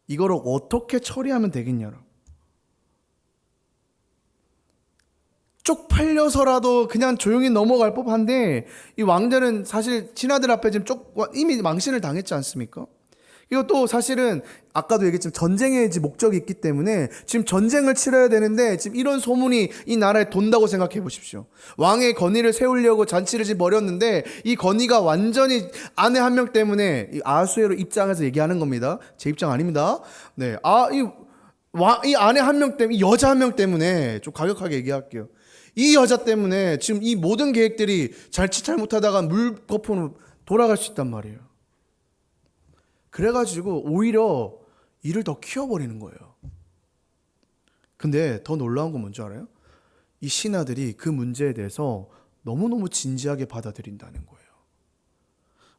이거를 어떻게 처리하면 되겠냐라고. 쪽팔려서라도 그냥 조용히 넘어갈 법한데 이 왕들은 사실 신하들 앞에 지금 이미 망신을 당했지 않습니까? 이것도 사실은 아까도 얘기했지만 전쟁의 목적이 있기 때문에 지금 전쟁을 치러야 되는데 지금 이런 소문이 이 나라에 돈다고 생각해 보십시오. 왕의 건의를 세우려고 잔치를 지금 벌였는데 이 건의가 완전히 아내 한 명 때문에 이 아수에로 입장해서 얘기하는 겁니다. 제 입장 아닙니다. 네, 이 아내 한 명 때문에, 이 여자 한 명 때문에 좀 과격하게 얘기할게요. 이 여자 때문에 지금 이 모든 계획들이 자칫 잘못하다가 물거품으로 돌아갈 수 있단 말이에요. 그래가지고 오히려 일을 더 키워버리는 거예요. 근데 더 놀라운 건 뭔지 알아요? 이 신하들이 그 문제에 대해서 너무너무 진지하게 받아들인다는 거예요.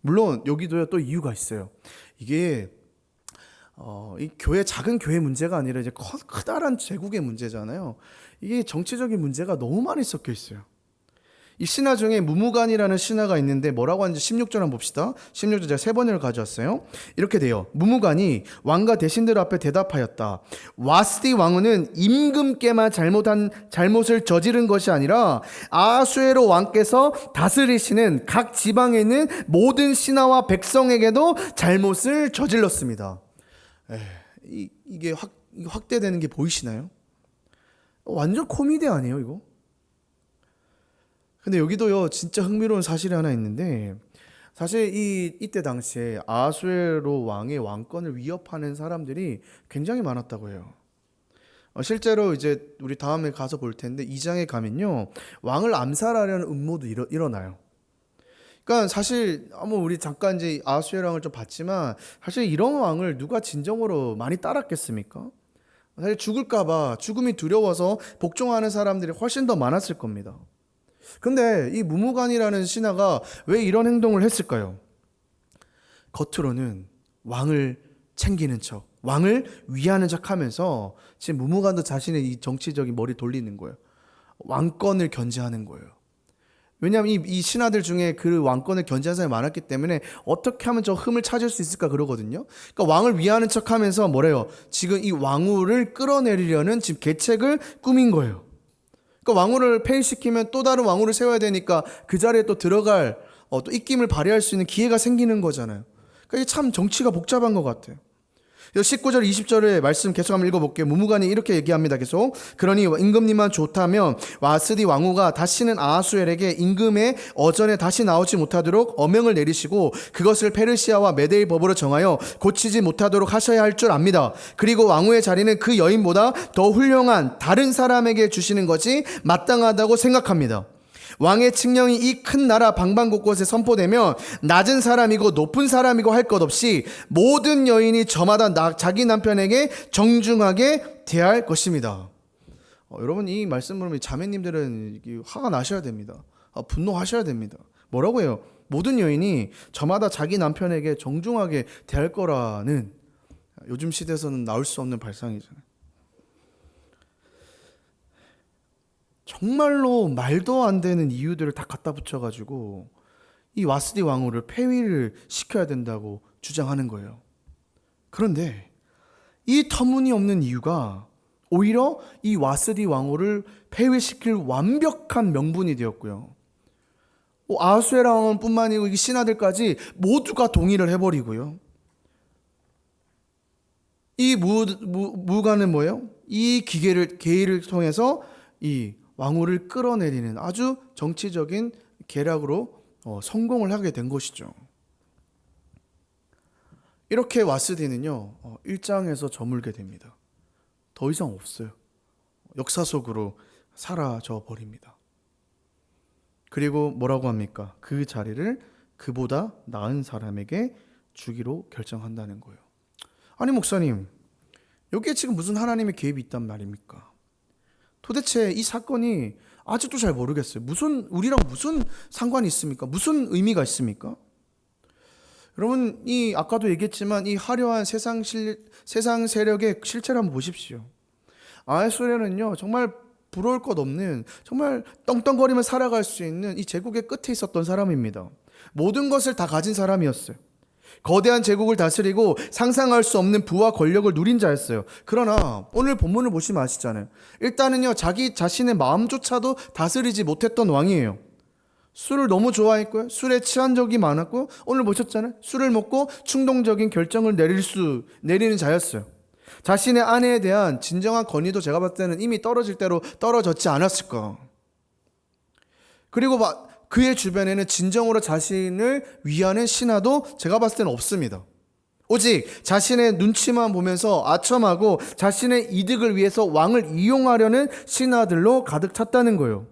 물론 여기도요 또 이유가 있어요. 이게 이 작은 교회 문제가 아니라 이제 커다란 제국의 문제잖아요. 이게 정치적인 문제가 너무 많이 섞여 있어요. 이 신하 중에 무무간이라는 신하가 있는데 뭐라고 하는지 16절 한번 봅시다. 16절 제가 세 번을 가져왔어요. 이렇게 돼요. 무무간이 왕과 대신들 앞에 대답하였다. 와스디 왕은 임금께만 잘못을 저지른 것이 아니라 아수에로 왕께서 다스리시는 각 지방에 있는 모든 신하와 백성에게도 잘못을 저질렀습니다. 이게 확대되는 게 보이시나요? 완전 코미디 아니에요 이거? 근데 여기도요 진짜 흥미로운 사실이 하나 있는데 사실 이때 당시에 아수에로 왕의 왕권을 위협하는 사람들이 굉장히 많았다고 해요. 실제로 이제 우리 다음에 가서 볼 텐데 2장에 가면요 왕을 암살하려는 음모도 일어나요. 그러니까 사실 우리 잠깐 이제 아수에로 왕을 좀 봤지만 사실 이런 왕을 누가 진정으로 많이 따랐겠습니까? 사실 죽을까봐 죽음이 두려워서 복종하는 사람들이 훨씬 더 많았을 겁니다. 근데 이 무무간이라는 신하가 왜 이런 행동을 했을까요? 겉으로는 왕을 챙기는 척, 왕을 위하는 척 하면서 지금 무무간도 자신의 이 정치적인 머리 돌리는 거예요. 왕권을 견제하는 거예요. 왜냐하면 이 신하들 중에 그 왕권을 견제하는 사람이 많았기 때문에 어떻게 하면 저 흠을 찾을 수 있을까 그러거든요. 그러니까 왕을 위하는 척 하면서 뭐래요? 지금 이 왕후를 끌어내리려는 지금 계책을 꾸민 거예요. 그러니까 왕후를 폐위시키면 또 다른 왕후를 세워야 되니까 그 자리에 또 들어갈 또 입김을 발휘할 수 있는 기회가 생기는 거잖아요. 그러니까 이게 참 정치가 복잡한 것 같아요. 19절 20절의 말씀 계속 한번 읽어볼게요. 무무간이 이렇게 얘기합니다. 계속 그러니 임금님만 좋다면 와스디 왕후가 다시는 아하수엘에게 임금의 어전에 다시 나오지 못하도록 어명을 내리시고 그것을 페르시아와 메대의 법으로 정하여 고치지 못하도록 하셔야 할 줄 압니다. 그리고 왕후의 자리는 그 여인보다 더 훌륭한 다른 사람에게 주시는 것이 마땅하다고 생각합니다. 왕의 칙령이 이 큰 나라 방방 곳곳에 선포되면 낮은 사람이고 높은 사람이고 할 것 없이 모든 여인이 저마다 자기 남편에게 정중하게 대할 것입니다. 여러분, 이 말씀을 보면 자매님들은 화가 나셔야 됩니다. 분노하셔야 됩니다. 뭐라고 해요? 모든 여인이 저마다 자기 남편에게 정중하게 대할 거라는, 요즘 시대에서는 나올 수 없는 발상이잖아요. 정말로 말도 안 되는 이유들을 다 갖다 붙여가지고 이 와스디 왕후를 폐위를 시켜야 된다고 주장하는 거예요. 그런데 이 터무니없는 이유가 오히려 이 와스디 왕후를 폐위시킬 완벽한 명분이 되었고요. 아하수에라 왕뿐만 아니고 이 신하들까지 모두가 동의를 해버리고요. 이 무가는 뭐예요? 이 계의를 통해서 이 왕후를 끌어내리는 아주 정치적인 계략으로 성공을 하게 된 것이죠. 이렇게 와스디는요, 일장에서 저물게 됩니다. 더 이상 없어요. 역사 속으로 사라져 버립니다. 그리고 뭐라고 합니까? 그 자리를 그보다 나은 사람에게 주기로 결정한다는 거예요. 아니 목사님, 여기에 지금 무슨 하나님의 개입이 있단 말입니까? 도대체 이 사건이 아직도 잘 모르겠어요. 우리랑 무슨 상관이 있습니까? 무슨 의미가 있습니까? 여러분, 아까도 얘기했지만 이 화려한 세상 세력의 실체를 한번 보십시오. 아하수에라는요, 정말 부러울 것 없는, 정말 떵떵거리며 살아갈 수 있는 이 제국의 끝에 있었던 사람입니다. 모든 것을 다 가진 사람이었어요. 거대한 제국을 다스리고 상상할 수 없는 부와 권력을 누린 자였어요. 그러나 오늘 본문을 보시면 아시잖아요. 일단은요, 자기 자신의 마음조차도 다스리지 못했던 왕이에요. 술을 너무 좋아했고요, 술에 취한 적이 많았고, 오늘 보셨잖아요. 술을 먹고 충동적인 결정을 내리는 자였어요. 자신의 아내에 대한 진정한 권위도 제가 봤을 때는 이미 떨어질 대로 떨어졌지 않았을까. 그리고 그의 주변에는 진정으로 자신을 위하는 신하도 제가 봤을 때는 없습니다. 오직 자신의 눈치만 보면서 아첨하고 자신의 이득을 위해서 왕을 이용하려는 신하들로 가득 찼다는 거예요.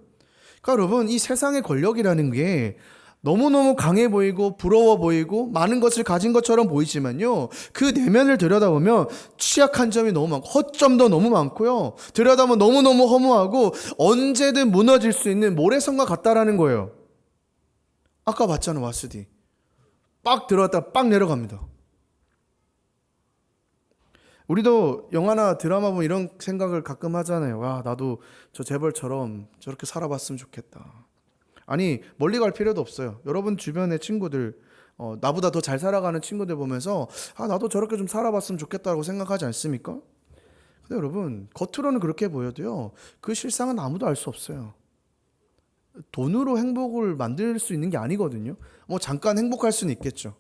그러니까 여러분, 이 세상의 권력이라는 게 너무너무 강해 보이고 부러워 보이고 많은 것을 가진 것처럼 보이지만요, 그 내면을 들여다보면 취약한 점이 너무 많고 허점도 너무 많고요, 들여다보면 너무너무 허무하고 언제든 무너질 수 있는 모래성과 같다라는 거예요. 아까 봤잖아, 와스디. 빡 들어갔다가 빡 내려갑니다. 우리도 영화나 드라마 보면 이런 생각을 가끔 하잖아요. 와, 나도 저 재벌처럼 저렇게 살아봤으면 좋겠다. 아니, 멀리 갈 필요도 없어요. 여러분 주변의 친구들, 나보다 더 잘 살아가는 친구들 보면서 나도 저렇게 좀 살아봤으면 좋겠다고 생각하지 않습니까? 근데 여러분, 겉으로는 그렇게 보여도요, 그 실상은 아무도 알 수 없어요. 돈으로 행복을 만들 수 있는 게 아니거든요. 잠깐 행복할 수는 있겠죠.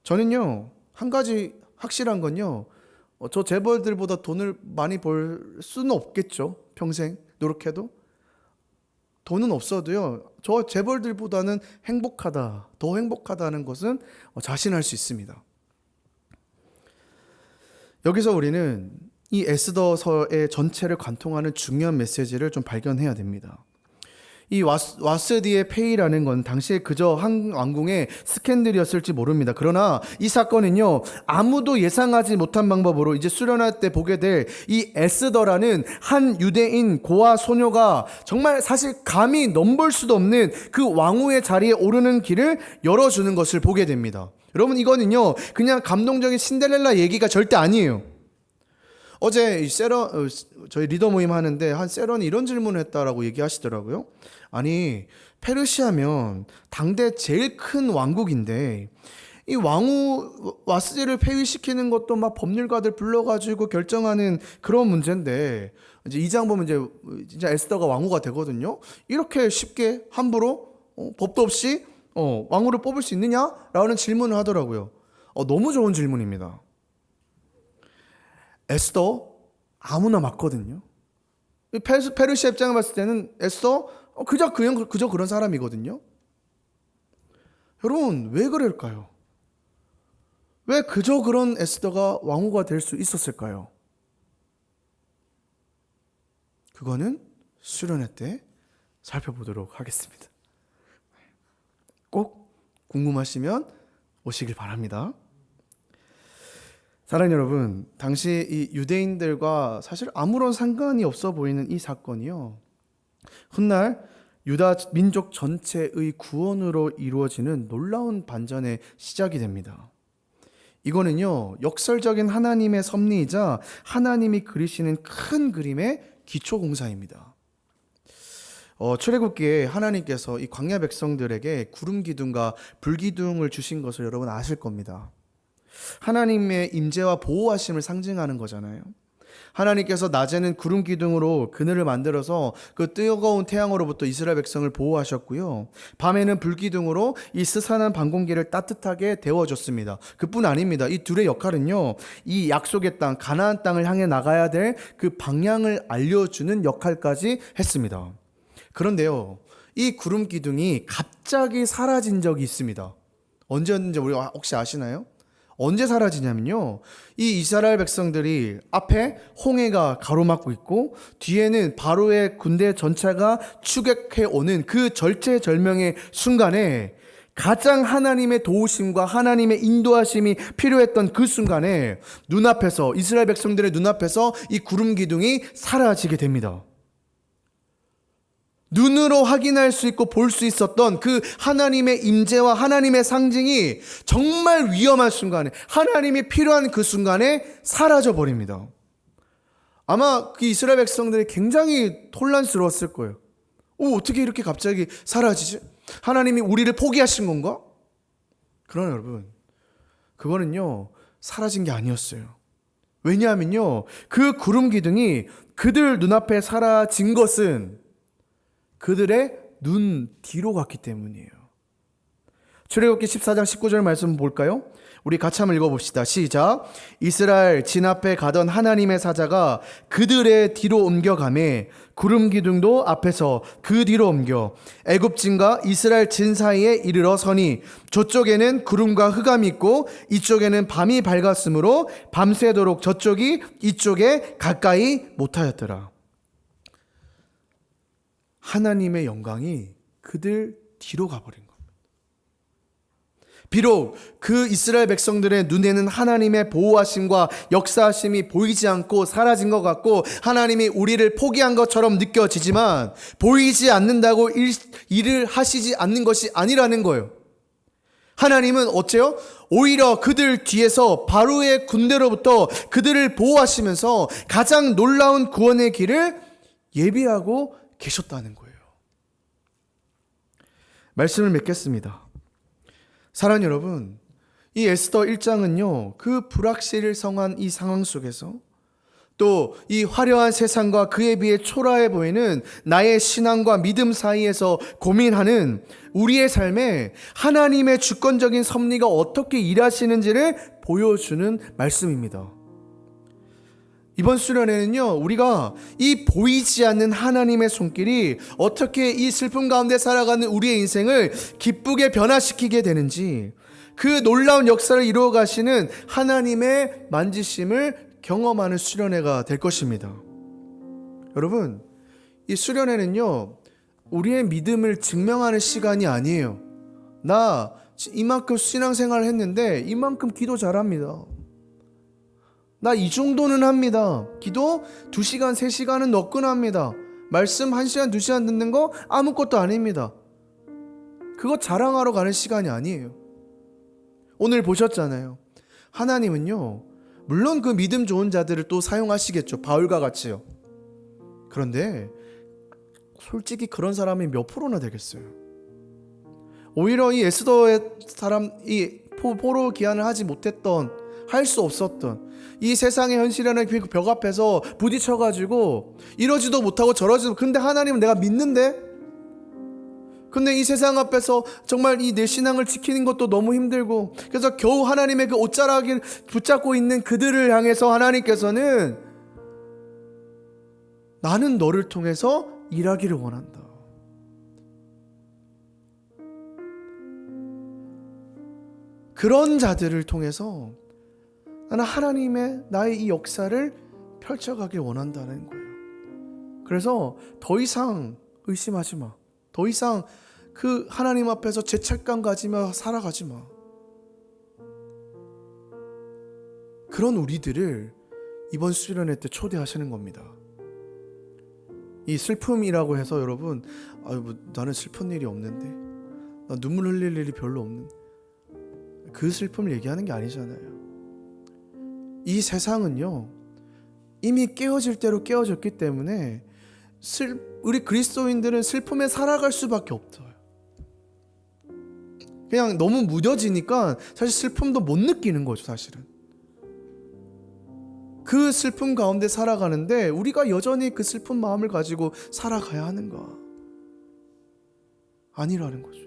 저는요, 한 가지 확실한 건요, 저 재벌들보다 돈을 많이 벌 수는 없겠죠. 평생 노력해도. 돈은 없어도요, 저 재벌들보다는 더 행복하다는 것은 자신할 수 있습니다. 여기서 우리는 이 에스더서의 전체를 관통하는 중요한 메시지를 좀 발견해야 됩니다. 이 와스디의 폐위라는 건 당시에 그저 한 왕궁의 스캔들이었을지 모릅니다. 그러나 이 사건은요, 아무도 예상하지 못한 방법으로 이제 수련할 때 보게 될 이 에스더라는 한 유대인 고아 소녀가 정말 사실 감히 넘볼 수도 없는 그 왕후의 자리에 오르는 길을 열어주는 것을 보게 됩니다. 여러분, 이거는요, 그냥 감동적인 신데렐라 얘기가 절대 아니에요. 어제 저희 리더 모임 하는데 한 세런이 이런 질문을 했다라고 얘기하시더라고요. 아니, 페르시아면 당대 제일 큰 왕국인데 이 왕후 와스디를 폐위시키는 것도 막 법률가들 불러가지고 결정하는 그런 문제인데, 이제 2장 보면 이제 진짜 에스더가 왕후가 되거든요. 이렇게 쉽게 함부로 법도 없이 왕후를 뽑을 수 있느냐라는 질문을 하더라고요. 너무 좋은 질문입니다. 에스더 아무나 맞거든요. 페르시아 입장을 봤을 때는 에스더 그저 그런 사람이거든요. 여러분, 왜 그럴까요? 왜 그저 그런 에스더가 왕후가 될 수 있었을까요? 그거는 수련회 때 살펴보도록 하겠습니다. 꼭 궁금하시면 오시길 바랍니다. 사랑하는 여러분, 당시 이 유대인들과 사실 아무런 상관이 없어 보이는 이 사건이요, 훗날 유다 민족 전체의 구원으로 이루어지는 놀라운 반전의 시작이 됩니다. 이거는요, 역설적인 하나님의 섭리이자 하나님이 그리시는 큰 그림의 기초 공사입니다. 출애굽기에 하나님께서 이 광야 백성들에게 구름 기둥과 불 기둥을 주신 것을 여러분 아실 겁니다. 하나님의 임재와 보호하심을 상징하는 거잖아요. 하나님께서 낮에는 구름 기둥으로 그늘을 만들어서 그 뜨거운 태양으로부터 이스라엘 백성을 보호하셨고요, 밤에는 불 기둥으로 이 스산한 밤 공기를 따뜻하게 데워줬습니다. 그뿐 아닙니다. 이 둘의 역할은요, 이 약속의 땅 가나안 땅을 향해 나가야 될 그 방향을 알려주는 역할까지 했습니다. 그런데요, 이 구름 기둥이 갑자기 사라진 적이 있습니다. 언제였는지 우리가 혹시 아시나요? 언제 사라지냐면요, 이 이스라엘 백성들이 앞에 홍해가 가로막고 있고 뒤에는 바로의 군대 전체가 추격해 오는 그 절체절명의 순간에, 가장 하나님의 도우심과 하나님의 인도하심이 필요했던 그 순간에 눈앞에서, 이스라엘 백성들의 눈앞에서 이 구름 기둥이 사라지게 됩니다. 눈으로 확인할 수 있고 볼 수 있었던 그 하나님의 임재와 하나님의 상징이 정말 위험한 순간에, 하나님이 필요한 그 순간에 사라져 버립니다. 아마 그 이스라엘 백성들이 굉장히 혼란스러웠을 거예요. 어떻게 이렇게 갑자기 사라지지? 하나님이 우리를 포기하신 건가? 그러나 여러분, 그거는요, 사라진 게 아니었어요. 왜냐하면요, 그 구름 기둥이 그들 눈앞에 사라진 것은 그들의 눈 뒤로 갔기 때문이에요. 출애굽기 14장 19절 말씀 볼까요? 우리 같이 한번 읽어봅시다. 시작. 이스라엘 진 앞에 가던 하나님의 사자가 그들의 뒤로 옮겨가매 구름 기둥도 앞에서 그 뒤로 옮겨 애굽진과 이스라엘 진 사이에 이르러 서니 저쪽에는 구름과 흑암이 있고 이쪽에는 밤이 밝았으므로 밤새도록 저쪽이 이쪽에 가까이 못하였더라. 하나님의 영광이 그들 뒤로 가버린 겁니다. 비록 그 이스라엘 백성들의 눈에는 하나님의 보호하심과 역사하심이 보이지 않고 사라진 것 같고 하나님이 우리를 포기한 것처럼 느껴지지만, 보이지 않는다고 일을 하시지 않는 것이 아니라는 거예요. 하나님은 어째요? 오히려 그들 뒤에서 바로의 군대로부터 그들을 보호하시면서 가장 놀라운 구원의 길을 예비하고 계셨다는 거예요. 말씀을 맺겠습니다. 사랑하는 여러분, 이 에스더 1장은요, 그 불확실성한 이 상황 속에서 또 이 화려한 세상과 그에 비해 초라해 보이는 나의 신앙과 믿음 사이에서 고민하는 우리의 삶에 하나님의 주권적인 섭리가 어떻게 일하시는지를 보여주는 말씀입니다. 이번 수련회는요, 우리가 이 보이지 않는 하나님의 손길이 어떻게 이 슬픔 가운데 살아가는 우리의 인생을 기쁘게 변화시키게 되는지, 그 놀라운 역사를 이루어 가시는 하나님의 만지심을 경험하는 수련회가 될 것입니다. 여러분, 이 수련회는요, 우리의 믿음을 증명하는 시간이 아니에요. 나 이만큼 신앙생활을 했는데 이만큼 기도 잘합니다. 나 이 정도는 합니다. 기도 2시간, 3시간은 너끈 합니다. 말씀 1시간, 2시간 듣는 거 아무것도 아닙니다. 그거 자랑하러 가는 시간이 아니에요. 오늘 보셨잖아요. 하나님은요, 물론 그 믿음 좋은 자들을 또 사용하시겠죠. 바울과 같이요. 그런데 솔직히 그런 사람이 몇 프로나 되겠어요. 오히려 이 에스더의 사람, 이 포로 기한을 하지 못했던, 할 수 없었던 이 세상의 현실이라는 그 벽 앞에서 부딪혀가지고 이러지도 못하고 저러지도, 근데 하나님은 내가 믿는데, 근데 이 세상 앞에서 정말 이 내 신앙을 지키는 것도 너무 힘들고, 그래서 겨우 하나님의 그 옷자락을 붙잡고 있는 그들을 향해서 하나님께서는 나는 너를 통해서 일하기를 원한다. 그런 자들을 통해서 나는 하나님의 나의 이 역사를 펼쳐가길 원한다는 거예요. 그래서 더 이상 의심하지 마. 더 이상 그 하나님 앞에서 죄책감 가지며 살아가지 마. 그런 우리들을 이번 수련회 때 초대하시는 겁니다. 이 슬픔이라고 해서 여러분, 나는 슬픈 일이 없는데, 나 눈물 흘릴 일이 별로 없는데, 그 슬픔을 얘기하는 게 아니잖아요. 이 세상은요, 이미 깨어질 대로 깨어졌기 때문에 우리 그리스도인들은 슬픔에 살아갈 수밖에 없어요. 그냥 너무 무뎌지니까 사실 슬픔도 못 느끼는 거죠, 사실은. 그 슬픔 가운데 살아가는데 우리가 여전히 그 슬픈 마음을 가지고 살아가야 하는가? 아니라는 거죠.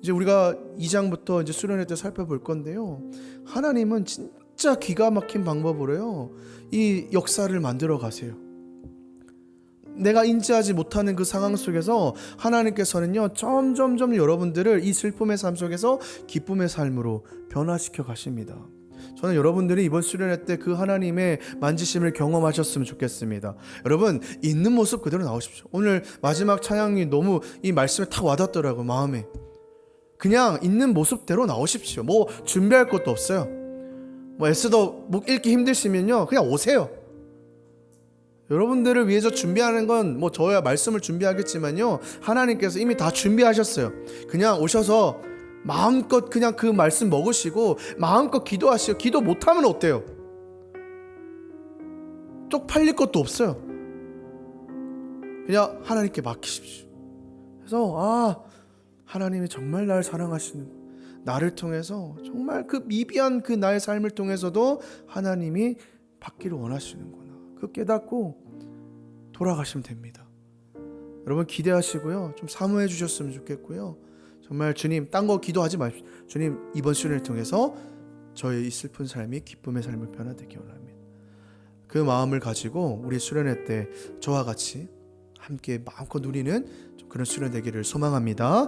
이제 우리가 2장부터 이제 수련회 때 살펴볼 건데요. 하나님은 진짜 기가 막힌 방법으로요, 이 역사를 만들어 가세요. 내가 인지하지 못하는 그 상황 속에서 하나님께서는요, 점점점 여러분들을 이 슬픔의 삶 속에서 기쁨의 삶으로 변화시켜 가십니다. 저는 여러분들이 이번 수련회 때 그 하나님의 만지심을 경험하셨으면 좋겠습니다. 여러분, 있는 모습 그대로 나오십시오. 오늘 마지막 찬양이 너무 이 말씀에 탁 와닿더라고요, 마음에. 그냥 있는 모습대로 나오십시오. 뭐 준비할 것도 없어요. 뭐 애써도 목 읽기 힘드시면요, 그냥 오세요. 여러분들을 위해서 준비하는 건 뭐 저야 말씀을 준비하겠지만요, 하나님께서 이미 다 준비하셨어요. 그냥 오셔서 마음껏 그냥 그 말씀 먹으시고 마음껏 기도하시고, 기도 못하면 어때요? 쪽팔릴 것도 없어요. 그냥 하나님께 맡기십시오. 그래서 하나님이 정말 나를 사랑하시는, 나를 통해서 정말 그 미비한 그 나의 삶을 통해서도 하나님이 받기를 원하시는구나, 그 깨닫고 돌아가시면 됩니다. 여러분 기대하시고요, 좀 사모해 주셨으면 좋겠고요. 정말 주님, 딴 거 기도하지 마십시오. 주님, 이번 수련을 통해서 저의 이 슬픈 삶이 기쁨의 삶을 변화되기 원합니다. 그 마음을 가지고 우리 수련회 때 저와 같이 함께 마음껏 누리는 그런 수련 되기를 소망합니다.